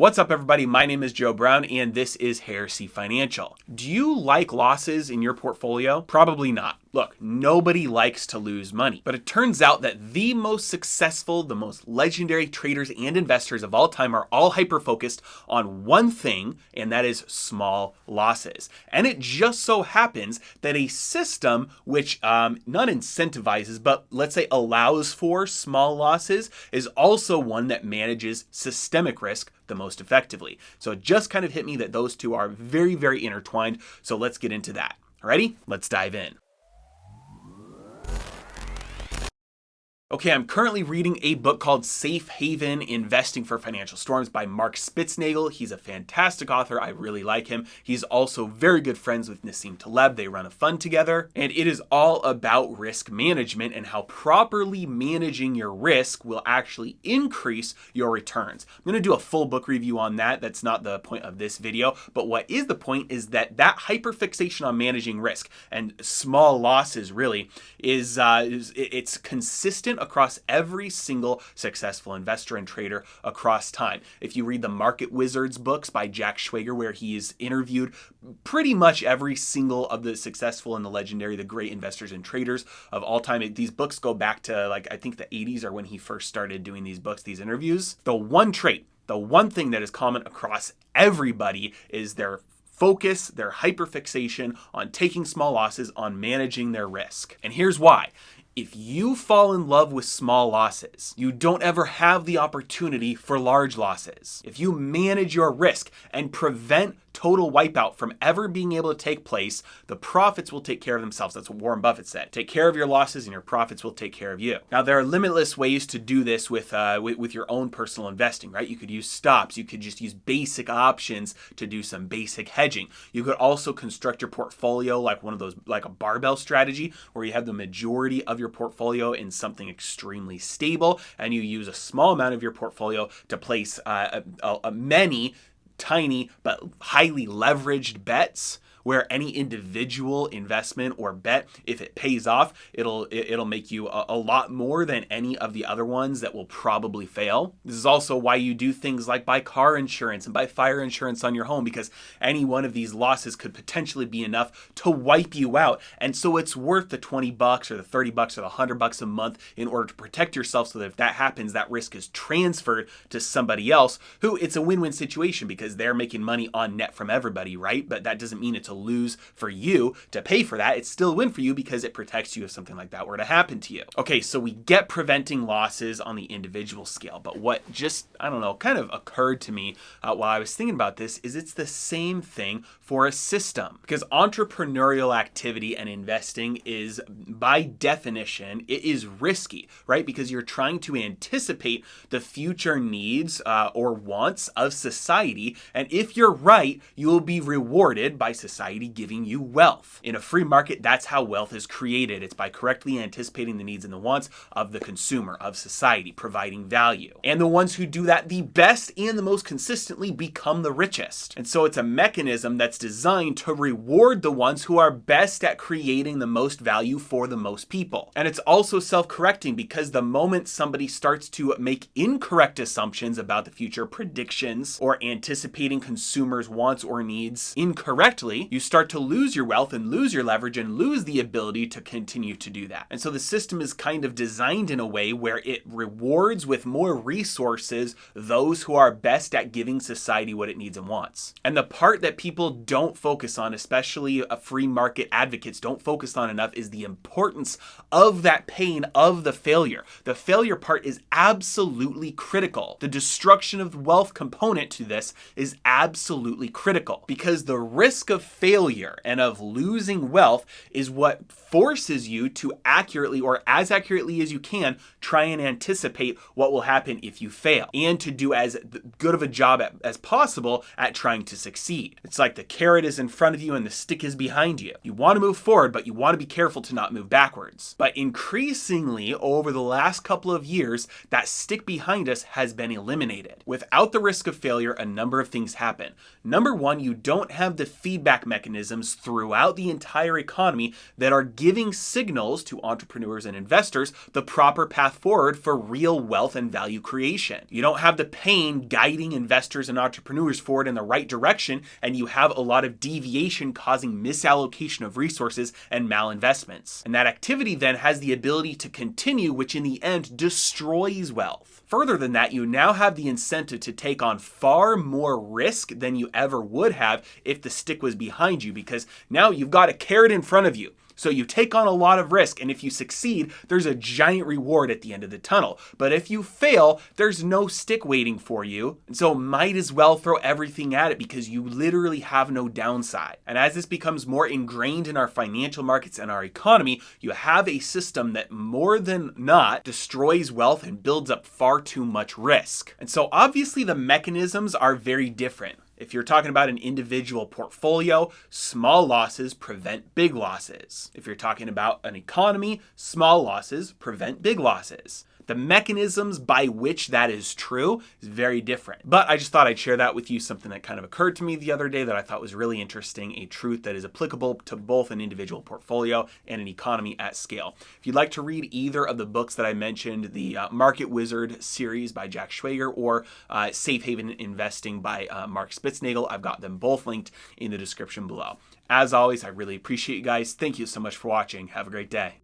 What's up, everybody? My name is Joe Brown, and this is Heresy Financial. Do you like losses in your portfolio? Probably not. Look, nobody likes to lose money, but it turns out that the most successful, the most legendary traders and investors of all time are all hyper-focused on one thing, and that is small losses. And it just so happens that a system which not incentivizes, but let's say allows for small losses is also one that manages systemic risk the most effectively. So it just kind of hit me that those two are very, very intertwined. So let's get into that. Ready? Let's dive in. Okay, I'm currently reading a book called Safe Haven: Investing for Financial Storms by Mark Spitznagel. He's a fantastic author. I really like him. He's also very good friends with Nassim Taleb. They run a fund together, and it is all about risk management and how properly managing your risk will actually increase your returns. I'm going to do a full book review on that. That's not the point of this video, but what is the point is that hyperfixation on managing risk and small losses really is it's consistent across every single successful investor and trader across time. If you read the Market Wizards books by Jack Schwager, where he's interviewed pretty much every single of the successful and the legendary, the great investors and traders of all time. These books go back to I think the 80s are when he first started doing these books, these interviews. The one trait, the one thing that is common across everybody is their focus, their hyperfixation on taking small losses, on managing their risk. And here's why. If you fall in love with small losses, you don't ever have the opportunity for large losses. If you manage your risk and prevent total wipeout from ever being able to take place, the profits will take care of themselves. That's what Warren Buffett said. Take care of your losses and your profits will take care of you. Now, there are limitless ways to do this with your own personal investing, right? You could use stops. You could just use basic options to do some basic hedging. You could also construct your portfolio like one of those, like a barbell strategy, where you have the majority of your portfolio in something extremely stable, and you use a small amount of your portfolio to place many tiny but highly leveraged bets, where any individual investment or bet, if it pays off, it'll make you a lot more than any of the other ones that will probably fail. This is also why you do things like buy car insurance and buy fire insurance on your home, because any one of these losses could potentially be enough to wipe you out. And so it's worth the $20 or the $30 or the $100 a month in order to protect yourself, so that if that happens, that risk is transferred to somebody else who it's a win-win situation, because they're making money on net from everybody, right? But that doesn't mean it's a lose for you to pay for that. It's still a win for you because it protects you if something like that were to happen to you. Okay, so we get preventing losses on the individual scale, but what just, kind of occurred to me while I was thinking about this is it's the same thing for a system, because entrepreneurial activity and investing is, by definition, it is risky, right? Because you're trying to anticipate the future needs or wants of society, and if you're right, you will be rewarded by society giving you wealth. In a free market, that's how wealth is created. It's by correctly anticipating the needs and the wants of the consumer, of society, providing value. And the ones who do that the best and the most consistently become the richest. And so it's a mechanism that's designed to reward the ones who are best at creating the most value for the most people. And it's also self-correcting, because the moment somebody starts to make incorrect assumptions about the future, predictions, or anticipating consumers' wants or needs incorrectly, you start to lose your wealth and lose your leverage and lose the ability to continue to do that. And so the system is kind of designed in a way where it rewards with more resources those who are best at giving society what it needs and wants. And the part that people don't focus on, especially free market advocates don't focus on enough, is the importance of that pain of the failure. The failure part is absolutely critical. The destruction of wealth component to this is absolutely critical, because the risk of failure and of losing wealth is what forces you to accurately, or as accurately as you can, try and anticipate what will happen if you fail, and to do as good of a job as possible at trying to succeed. It's like the carrot is in front of you and the stick is behind you. You want to move forward, but you want to be careful to not move backwards. But increasingly over the last couple of years, that stick behind us has been eliminated. Without the risk of failure, a number of things happen. Number one, you don't have the feedback mechanisms throughout the entire economy that are giving signals to entrepreneurs and investors the proper path forward for real wealth and value creation. You don't have the pain guiding investors and entrepreneurs forward in the right direction, and you have a lot of deviation causing misallocation of resources and malinvestments. And that activity then has the ability to continue, which in the end destroys wealth. Further than that, you now have the incentive to take on far more risk than you ever would have if the stick was behind you, because now you've got a carrot in front of you. So you take on a lot of risk, and if you succeed, there's a giant reward at the end of the tunnel. But if you fail, there's no stick waiting for you. And so might as well throw everything at it because you literally have no downside. And as this becomes more ingrained in our financial markets and our economy, you have a system that more than not destroys wealth and builds up far too much risk. And so obviously the mechanisms are very different. If you're talking about an individual portfolio, small losses prevent big losses. If you're talking about an economy, small losses prevent big losses. The mechanisms by which that is true is very different. But I just thought I'd share that with you, something that kind of occurred to me the other day that I thought was really interesting, a truth that is applicable to both an individual portfolio and an economy at scale. If you'd like to read either of the books that I mentioned, the Market Wizard series by Jack Schwager or Safe Haven Investing by Mark Spitznagel, I've got them both linked in the description below. As always, I really appreciate you guys. Thank you so much for watching. Have a great day.